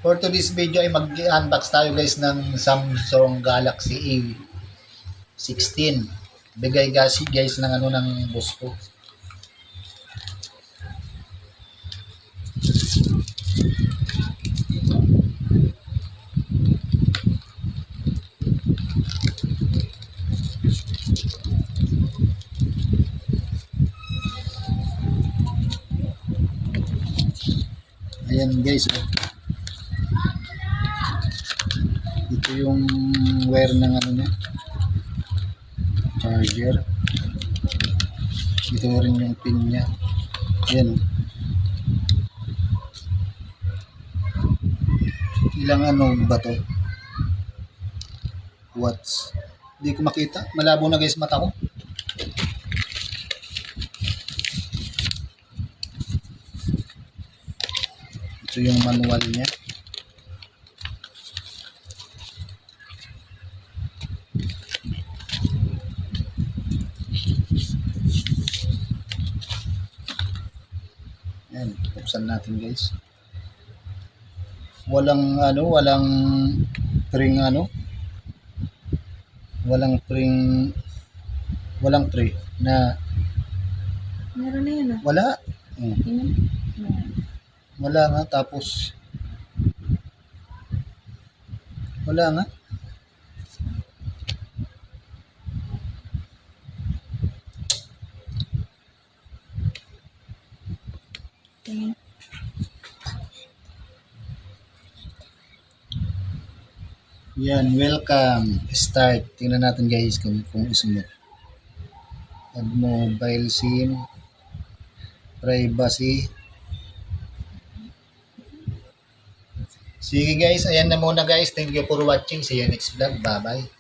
For today's video ay mag-unbox tayo guys ng Samsung Galaxy A16. Bigay guys ng ng boss ko. Ayan guys, ito yung wire ng niya, charger. Ito rin yung pin niya. Ayan, ilang ba to, watts, hindi ko makita, malabo na guys mata ko. Ito yung manual niya. Yan, buksan natin guys. Walang walang pring walang pre na meron na yun wala. Wala nga, tapos wala nga. Tingin. Yan, welcome. Start. Tingnan natin guys kung smooth. Add mobile SIM. Privacy. Sige guys, ayan na muna guys. Thank you for watching. See you next vlog. Bye bye.